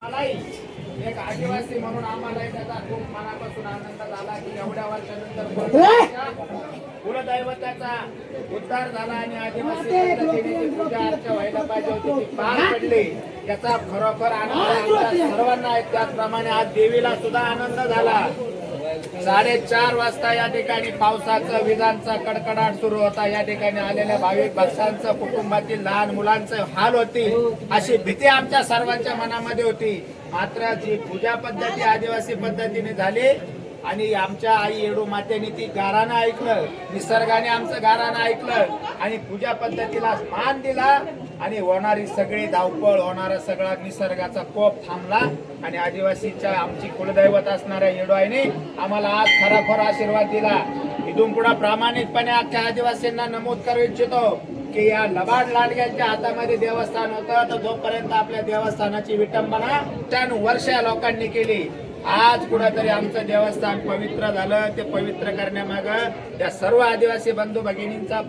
मलाही एक आदिवासी म्हणून आम्हालाही त्याचा खूप मनापासून आनंद झाला की एवढ्या वर्षानंतर कुलदैवताचा उद्धार झाला आणि आदिवासी पद्धतीने जी पूजा अर्चा व्हायला पाहिजे होती ती पार पडली. याचा खरोखर आनंद आमच्या सर्वांना आहे. त्याचप्रमाणे आज देवीला सुद्धा आनंद झाला. 4:30 वाजता या ठिकाणी पावसाचं विजांचा कडकडाट सुरू होता. या ठिकाणी आलेल्या भाविक भक्तांचं कुटुंबातील लहान मुलांचं हाल होतील अशी भीती आमच्या सर्वांच्या मनामध्ये होती. मात्र जी पूजा पद्धती आदिवासी पद्धतीने झाली आणि आमच्या आई येडू मातेने ती गारानं ऐकलं, निसर्गाने आमचं गारानं ऐकलं आणि पूजा पद्धतीला मान दिला आणि होणारी सगळी धावपळ, होणारा सगळा निसर्गाचा कोप थांबला आणि आदिवासीच्या आमची कुलदैवत असणाऱ्या येडू आईने आम्हाला आज खराखोर आशीर्वाद दिला. इथून पुढे प्रामाणिकपणे अख्ख्या आदिवासींना नमूद करू इच्छितो की या लबाड लाडक्यांच्या हातामध्ये देवस्थान होतं तर जोपर्यंत आपल्या देवस्थानाची विटंबना 10 वर्ष लोकांनी केली, आज कुठेतरी आमचं देवस्थान पवित्र झालं. ते पवित्र करण्यामागं त्या सर्व आदिवासी बंधू भगिनींचा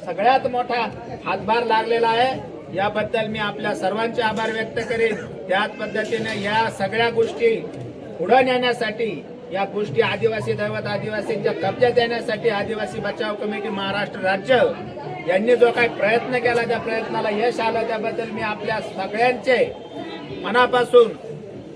सगळ्यात मोठा हातभार लागलेला आहे. याबद्दल मी आपल्या सर्वांचे आभार व्यक्त करेन. त्याच पद्धतीने या सगळ्या गोष्टी पुढे नेण्यासाठी, या गोष्टी आदिवासी दैवत आदिवासींच्या कब्जात येण्यासाठी आदिवासी बचाव कमिटी महाराष्ट्र राज्य यांनी जो काही प्रयत्न केला त्या प्रयत्नाला यश आलं त्याबद्दल मी आपल्या सगळ्यांचे मनापासून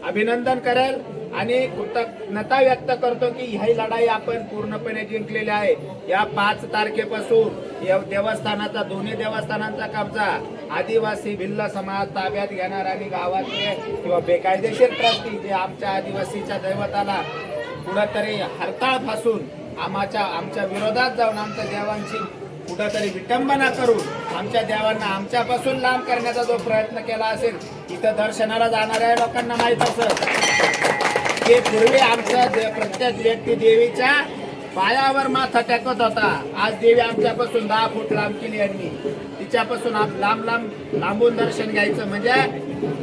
अभिनंदन करेल आणि कृतज्ञता व्यक्त करतो की ही लढाई आपण पूर्णपणे जिंकलेली आहे. या 5 तारखेपासून या देवस्थानाचा, दोन्ही देवस्थानांचा कब्जा आदिवासी भिल्ल समाज ताब्यात घेणार आणि गावातले किंवा बेकायदेशीर ट्रस्टी जे आमच्या आदिवासीच्या दैवताला कुठंतरी हरताळ फासून आमच्या विरोधात जाऊन आमच्या देवांची कुठंतरी विटंबना करून आमच्या देवांना आमच्यापासून लांब करण्याचा जो प्रयत्न केला असेल, इथं दर्शनाला जाणाऱ्या लोकांना माहित असत की पूर्वी आमचा प्रत्येक व्यक्ती देवीच्या पायावर माथा टेकत होता. आज देवी आमच्यापासून 10 फूट लांब केली आणि तिच्यापासून लांबून दर्शन घ्यायचं म्हणजे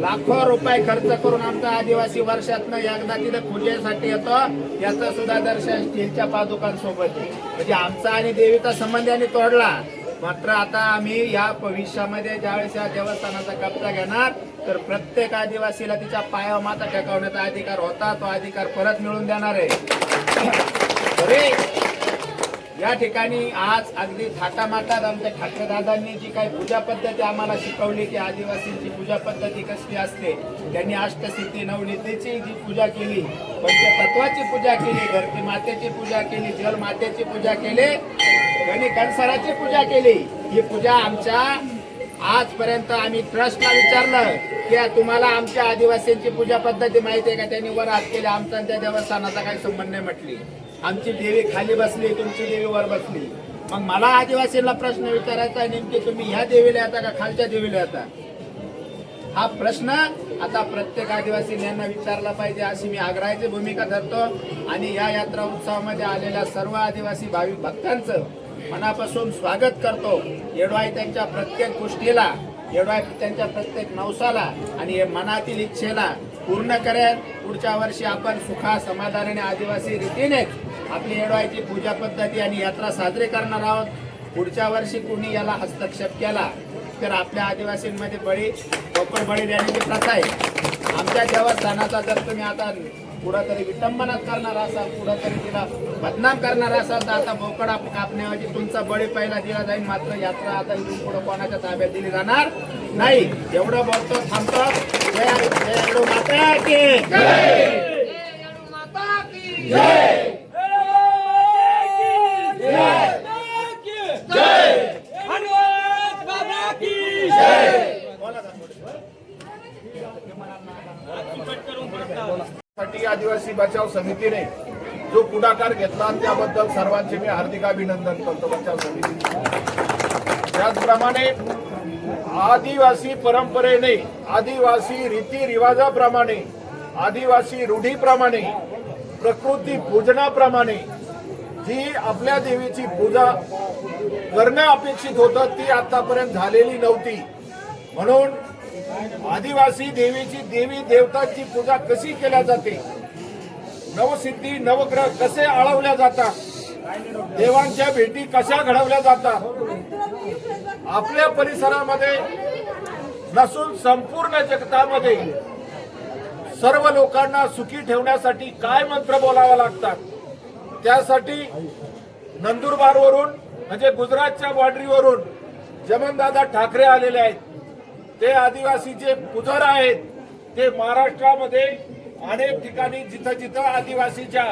लाखो रुपये खर्च करून आमचा आदिवासी वर्षातनं एकदा तिथं पूजेसाठी येतो. याचं सुद्धा दर्शन स्टीलच्या पादुकांसोबत म्हणजे आमचा आणि देवीचा संबंध यांनी तोडला. मात्र आता आम्ही या भविष्यामध्ये ज्यावेळेस या देवस्थानाचा कब्जा घेणार तर प्रत्येक आदिवासीला तिच्या पायावर माथा टेकवण्याचा अधिकार होता, तो अधिकार परत मिळवून देणार आहे. या ठिकाणी आज अगदी थाटामाटात आमच्या ठाकरे दादांनी जी काही पूजा पद्धती आम्हाला शिकवली की आदिवासींची पूजा पद्धती कशी असते, त्यांनी अष्टसिद्धी नवनिधीची जी पूजा केली, पंचतत्वाची पूजा केली, धरती मातेची पूजा केली, जल मातेची पूजा केली, गणिकंसराची पूजा केली. ही पूजा आमच्या आजपर्यंत आम्ही ट्रस्टला विचारलं की तुम्हाला आमच्या आदिवासींची पूजा पद्धती माहिती आहे का? त्यांनी वर हात केले. आमचा त्या देवस्थानाचा काही संबंध नाही म्हटली. आमची देवी खाली बसली, तुमची देवी वर बसली. मग मला आदिवासींना प्रश्न विचारायचा, नेमकी तुम्ही ह्या देवीला येता का खालच्या देवीला येता? हा प्रश्न आता प्रत्येक आदिवासी यांना विचारला पाहिजे अशी मी आग्रहाची भूमिका धरतो. आणि या यात्रा उत्सवामध्ये आलेल्या सर्व आदिवासी भाविक भक्तांचं मनापासून स्वागत करतो. येडवाई त्यांच्या प्रत्येक गोष्टीला, येडवाई त्यांच्या प्रत्येक नवसाला आणि मनातील इच्छेला पूर्ण करेल. पुढच्या वर्षी आपण सुखा समाधानाने आदिवासी रीतीने आपली येडवाईची पूजा पद्धती आणि यात्रा साजरी करणार आहोत. पुढच्या वर्षी कुणी याला हस्तक्षेप केला तर आपल्या आदिवासींमध्ये बोकड बळी देण्याची प्रथा आहे. आमच्या देवस्थानाचा जर तुम्ही आता कुठंतरी विटंबना करणार असाल, कुठंतरी तिला बदनाम करणार असाल तर आता बोकड कापण्याऐवजी तुमचा बळी पहिला दिला जाईल. मात्र यात्रा आता इथून पुढे कोणाच्या ताब्यात दिली जाणार नाही. एवढं बोलतो, थांबतो. जय येडू माता की जय, येडू माता की जय, आदिवासी बचाव समितीने जो पुढाकार घेतला त्याबद्दल सर्वांचे मी हार्दिक अभिनंदन करतो. बचाव समिती त्याचप्रमाणे आदिवासी परंपरेने, आदिवासी रीती रिवाजाप्रमाणे, आदिवासी रूढीप्रमाणे, प्रकृती पूजनाप्रमाणे जी आपल्या देवीची पूजा करणं अपेक्षित होतं ती आतापर्यंत झालेली नव्हती. म्हणून आदिवासी देवीची, देवी देवतांची पूजा कशी केल्या जाते, नवसिद्धी नवग्रह कसे आळवल्या जातात, देवांच्या भेटी कशा घडवल्या जातात, आपल्या परिसरामध्ये नसून संपूर्ण जगतामध्ये सर्व लोकांना सुखी ठेवण्यासाठी काय मंत्र बोलावे लागतात, त्यासाठी नंदुरबारवरून म्हणजे गुजरातच्या बॉर्डरीवरून जमनदादा ठाकरे आलेले आहेत. ते आदिवासीचे पुजारी आहेत. ते महाराष्ट्रामध्ये अनेक ठिकाणी जिथं जिथं आदिवासीच्या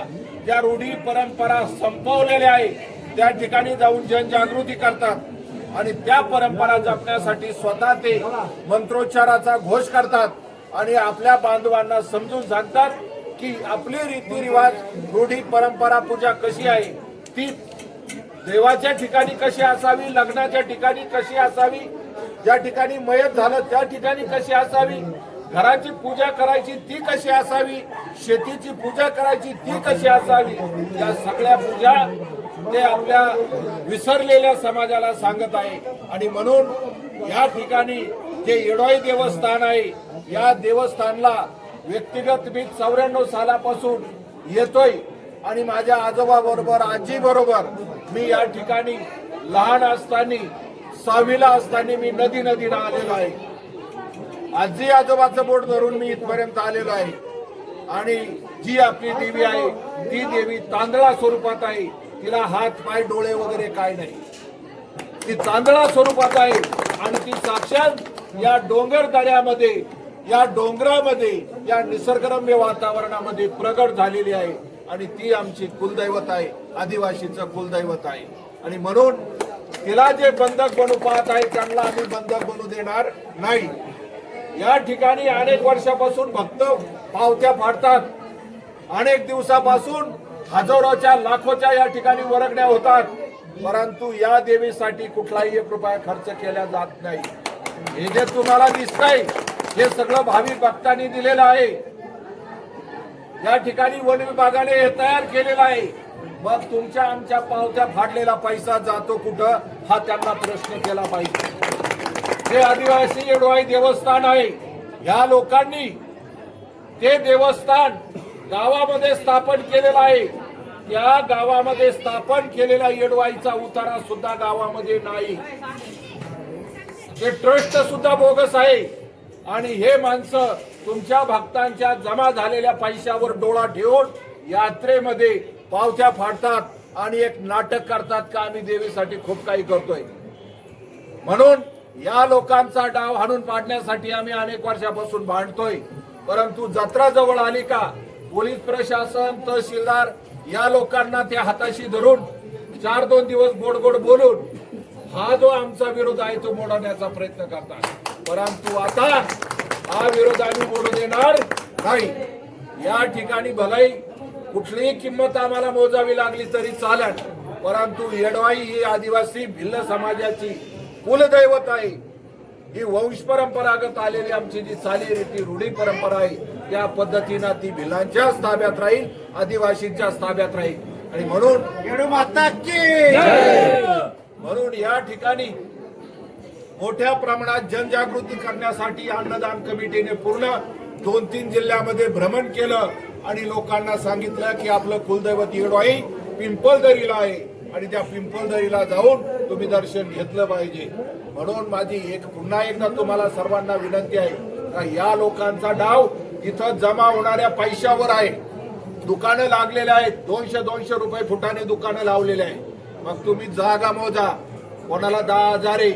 ज्या रूढी परंपरा संपवलेल्या आहेत त्या ठिकाणी जाऊन जनजागृती करतात आणि त्या परंपरा जपण्यासाठी स्वतः ते मंत्रोच्चाराचा घोष करतात आणि आपल्या बांधवांना समजून सांगतात की आपली रीतिरिवाज रूढी परंपरा पूजा कशी आहे, ती देवाच्या ठिकाणी कशी असावी, लग्नाच्या ठिकाणी कशी असावी, ज्या ठिकाणी मयत झालं त्या ठिकाणी कशी असावी, घराची पूजा करायची ती कशी असावी, शेतीची पूजा करायची ती कशी असावी, या सगळ्या पूजा ते आपल्या विसरलेल्या समाजाला सांगत आहे. आणि म्हणून या ठिकाणी जे येडोई देवस्थान आहे या देवस्थानला व्यक्तिगत मी 94 सालापासून येतोय आणि माझ्या आजोबा बरोबर आजी बरोबर मी या ठिकाणी लहान असताना 6वीला असताना मी नदीनं आलेलो आहे. आजी आजोबाचं बोट धरून मी इथपर्यंत आलेलो आहे. आणि जी आपली देवी आहे ती देवी तांदळा स्वरूपात आहे. तिला हात पाय डोळे वगैरे काय नाही, ती तांदळा स्वरूपात आहे आणि ती साक्षात या डोंगर दऱ्यामध्ये या डोंगरामध्ये या निसर्गरम्य वातावरणामध्ये प्रगट झालेली आहे आणि ती आमची कुलदैवत आहे, आदिवासीचं कुलदैवत आहे. आणि म्हणून तिला जे बंधक बनू पाहत आहे त्यांना आम्ही बंधक बनू देणार नाही. या ठिकाणी अनेक वर्षापासून भक्त पावत्या फाडतात. अनेक दिवसापासून हजारोच्या लाखोच्या या ठिकाणी वर्गण्या होतात, परंतु या देवीसाठी कुठलाही 1 रुपया खर्च केला जात नाही. हे जे तुम्हाला दिसतंय हे सगळं भाविक भक्तांनी दिलेलं आहे. या ठिकाणी वन विभागाने हे तयार केलेलं आहे. मग तुमच्या आमच्या पावत्या फाडलेला पैसा जातो कुठं हा त्यांना प्रश्न केला पाहिजे. हे आदिवासी येडोई देवस्थान आहे. या लोकांनी ते देवस्थान गावामध्ये स्थापन केलेलं आहे. त्या गावामध्ये स्थापन केलेला येडवाईचा उतारा सुद्धा गावामध्ये नाही. ते ट्रस्ट सुद्धा बोगस आहे आणि हे माणसं तुमच्या भक्तांच्या जमा झालेल्या पैशावर डोळा ठेवून यात्रेमध्ये पावत्या फाडतात आणि एक नाटक करतात का आम्ही देवीसाठी खूप काही करतोय. म्हणून या लोकांचा डाव हाणून पाडण्यासाठी आम्ही अनेक वर्षापासून भांडतोय. परंतु जत्रा जवळ आली का पोलीस प्रशासन तहसीलदार या लोकांना त्या हाताशी धरून 4-2 दिवस गोड गोड बोलून हा जो आमचा विरोध आहे तो मोडवण्याचा प्रयत्न करतात. परंतु आता हा विरोध आम्ही मोडू देणार नाही. या ठिकाणी भलाई कुठलीही किंमत आम्हाला मोजावी लागली तरी चालेल, परंतु येडवाई ही आदिवासी भिल्ल समाजाची कुलदैवत आहे. ही वंश परंपरागत आलेली आमची जी चालीरीती रूढी परंपरा आहे त्या पद्धतीनं ती भिल्लांच्याच ताब्यात राहील, आदिवासींच्याच ताब्यात राहील. आणि म्हणून येडू माता की म्हणून या ठिकाणी मोठ्या प्रमाणात जनजागृती करण्यासाठी अन्नदान कमिटीने पूर्ण 2-3 जिल्ह्यामध्ये भ्रमण केलं आणि लोकांना सांगितलं की आपलं कुलदैवत येडोई पिंपळदरीला आहे आणि त्या पिंपळदरीला जाऊन तुम्ही दर्शन घेतलं पाहिजे. म्हणून माझी पुन्हा एकदा तुम्हाला सर्वांना विनंती आहे का या लोकांचा डाव इथं जमा होणाऱ्या पैशावर आहे. दुकानं लागलेले आहेत, 200-200 रुपये फुटाने दुकानं लावलेले आहे. मग तुम्ही जागा मोजा, कोणाला 10,000 आहे,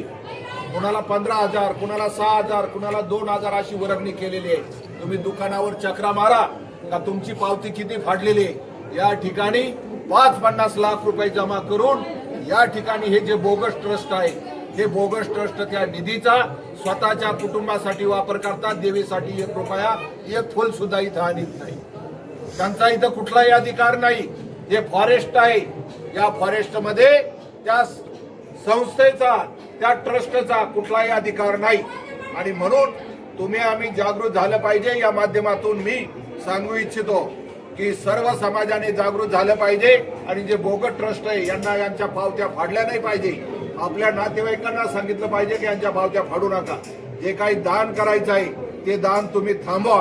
कोणाला 15,000, कोणाला 6,000, कोणाला 2,000 अशी वर्गणी केलेली आहे. तुम्ही दुकानावर चक्रा मारा का तुमची पावती किती फाडलेली आहे. या ठिकाणी 5-50 लाख रुपये जमा करून या ठिकाणी हे जे बोगस ट्रस्ट आहे हे बोगस ट्रस्ट त्या निधीचा स्वतःच्या कुटुंबासाठी वापर करतात. देवीसाठी 1 रुपया 1 फुल सुद्धा इथं आणत नाही. त्यांचा इथं कुठलाही अधिकार नाही. हे फॉरेस्ट आहे. या फॉरेस्ट मध्ये त्या संस्थेचा त्या ट्रस्टचा कुठलाही अधिकार नाही. आणि म्हणून तुम्ही आम्ही जागृत झालं पाहिजे. या माध्यमातून मी सांगू इच्छितो की सर्व समाजाने जागृत झालं पाहिजे आणि जे बोगस ट्रस्ट आहे यांना यांच्या पावत्या फाडल्या नाही पाहिजे. आपल्या नातेवाईकांना सांगितलं पाहिजे की यांच्या पावत्या फाडू नका. जे काही दान करायचं आहे ते दान तुम्ही थांबवा.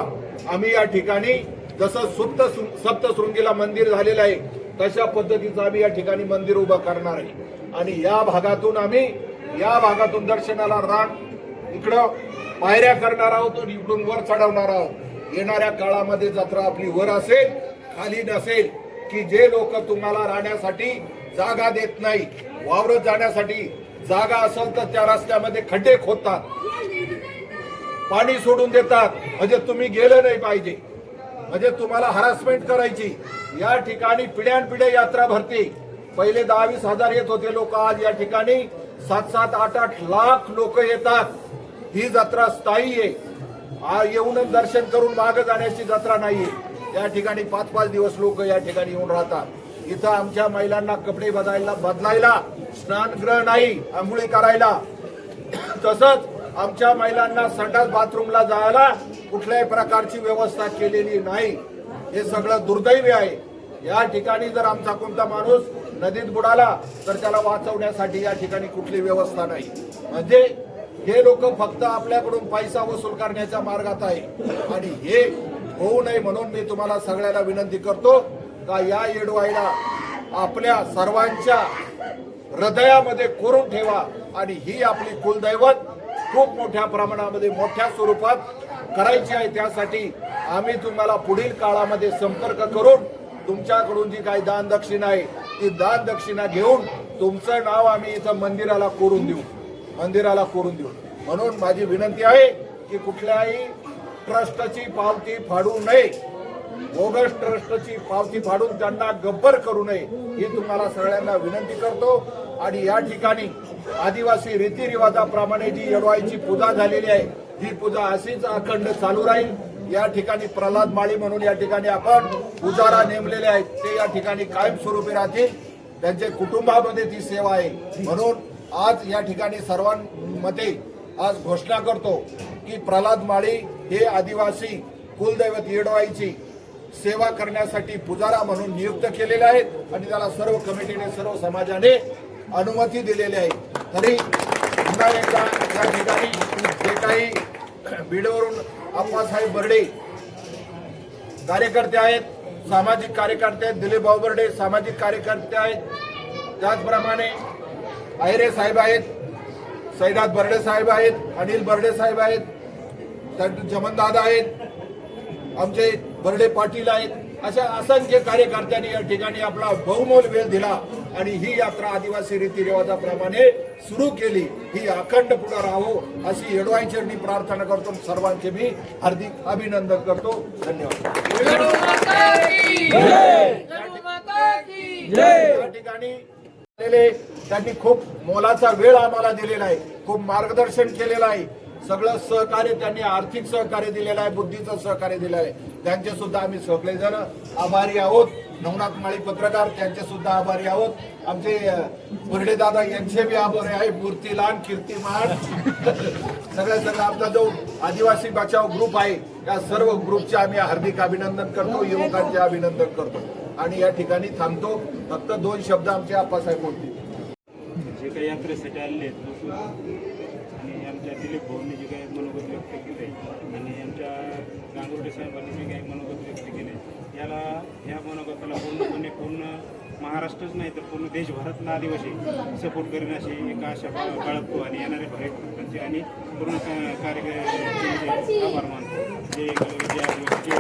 आम्ही या ठिकाणी जसं सप्तशृंगीला मंदिर झालेलं आहे तशा पद्धतीचं आम्ही या ठिकाणी मंदिर उभं करणार आहे. आणि या भागातून दर्शनाला रांग इकडं पायऱ्या करणार आहोत आणि इकडून वर चढवणार आहोत. येणाऱ्या काळामध्ये जत्रा आपली वर असेल खाली नसेल, की जे लोक तुम्हाला राहण्यासाठी जागा देत नाही, वावरत जाण्यासाठी जागा असेल तर त्या रस्त्यामध्ये खड्डे खोदतात, पाणी सोडून देतात, म्हणजे तुम्ही गेलं नाही पाहिजे, म्हणजे तुम्हाला हरासमेंट करायची. या ठिकाणी पिढ्यानपिढ्या यात्रा भरते. पहिले 10-20 हजार येत होते लोक, आज या ठिकाणी 7-7, 8-8 लाख लोक येतात. ही जत्रा स्थायी आहे. येऊन दर्शन करून मागे जाण्याची जत्रा नाहीये. या ठिकाणी 5-5 दिवस लोक या ठिकाणी येऊन राहतात. इथं आमच्या महिलांना कपडे बदलायला स्नानगृह नाही, आंघोळी करायला. तसंच आमच्या महिलांना संडास बाथरूमला जायला कुठल्याही प्रकारची व्यवस्था केलेली नाही. हे सगळं दुर्दैवी आहे. या ठिकाणी जर आमचा कोणता माणूस नदीत बुडाला तर त्याला वाचवण्यासाठी या ठिकाणी कुठली व्यवस्था नाही. म्हणजे हे लोक फक्त आपल्याकडून पैसा वसूल करण्याच्या मार्गात आहे. आणि हे होऊ नये म्हणून मी तुम्हाला सगळ्यांना विनंती करतो का या येडवाईला आपल्या सर्वांच्या हृदयामध्ये कोरून ठेवा. आणि ही आपली कुलदैवत खूप मोठ्या प्रमाणामध्ये मोठ्या स्वरूपात करायची आहे. त्यासाठी आम्ही तुम्हाला पुढील काळामध्ये संपर्क करून तुमच्याकडून जी काही दान दक्षिणा आहे ती दान दक्षिणा घेऊन तुमचं नाव आम्ही इथं मंदिराला कोरून देऊ. म्हणून माझी विनंती आहे की कुठल्याही ट्रस्टची पावती फाडू नये, बोगस ट्रस्टची पावती फाडून त्यांना गब्बर करू नये ही तुम्हाला सगळ्यांना विनंती करतो. आणि या ठिकाणी आदिवासी रीतिरिवाजाप्रमाणे जी येडवाईची पूजा झालेली आहे ही पूजा अशीच अखंड चालू राहील. या ठिकाणी प्रल्हाद माळी म्हणून या ठिकाणी आपण पुजारा नेमलेले आहेत, ते या ठिकाणी कायमस्वरूपी राहतील. त्यांच्या कुटुंबामध्ये ती सेवा आहे. म्हणून आज या ठिकाणी सर्वांमध्ये आज घोषणा करतो की प्रल्हाद माळी हे आदिवासी कुलदैवत येडवाईची सेवा करण्यासाठी पुजारा म्हणून नियुक्त केलेले आहेत आणि त्याला सर्व कमिटीने सर्व समाजाने अनुमती दिलेली आहे. तरी पुन्हा एकदा या ठिकाणी जे काही बीडवरून अप्पासाहेब बर्डे कार्यकर्ते आहेत, सामाजिक कार्यकर्ते आहेत, दिलीप भाऊ बर्डे सामाजिक कार्यकर्ते आहेत, त्याचप्रमाणे आयरे साहेब आहेत, सैदात बर्डे साहेब आहेत, अनिल बर्डे साहेब आहेत, जमनदादा आहेत, आमचे बर्डे पाटील आहेत, अशा असंख्य कार्यकर्त्यांनी या ठिकाणी आपला बहुमोल वेळ दिला आणि ही यात्रा आदिवासी रीतिरिवाजाप्रमाणे सुरू केली. ही अखंड पुढे राहो अशी येडवाईचरणी प्रार्थना करतो. सर्वांचे मी हार्दिक अभिनंदन करतो. धन्यवाद. या ठिकाणी त्यांनी खूप मोलाचा वेळ आम्हाला दिलेला आहे, खूप मार्गदर्शन केलेलं आहे, सगळं सहकार्य त्यांनी आर्थिक सहकार्य दिलेलं आहे, बुद्धीचं सहकार्य दिलेलं आहे. त्यांचे सुद्धा आम्ही सगळेजण आभारी आहोत. नवनाथ माळी पत्रकार त्यांचे सुद्धा आभारी आहोत. आमचे बर्डे दादा यांचे बी आभारी आहे. मूर्तीलान कीर्तिमान सगळं आमचा जो आदिवासी बचाव ग्रुप आहे या सर्व ग्रुपचे आम्ही हार्दिक अभिनंदन करतो, युवकांचे अभिनंदन करतो. आणि या ठिकाणी थांबतो. फक्त 2 शब्द आमचे आप्पासाहेब बोलतील. जे काही यात्रेसाठी आलेले आहेत आणि आमच्या दिलीप भाऊंनी जे काही मनोगत व्यक्त केले आणि आमच्या गांगुर्डे साहेबांनी जे काही मनोगत व्यक्त केले, या मनोगताला पूर्ण महाराष्ट्रच नाही तर पूर्ण देशभरातला आदिवासी सपोर्ट करेन अशी एक आशा बाळगतो आणि येणारे भाविकांचे आणि पूर्ण कार्यक्रमाचे आभार मानतो. जे आदिवासी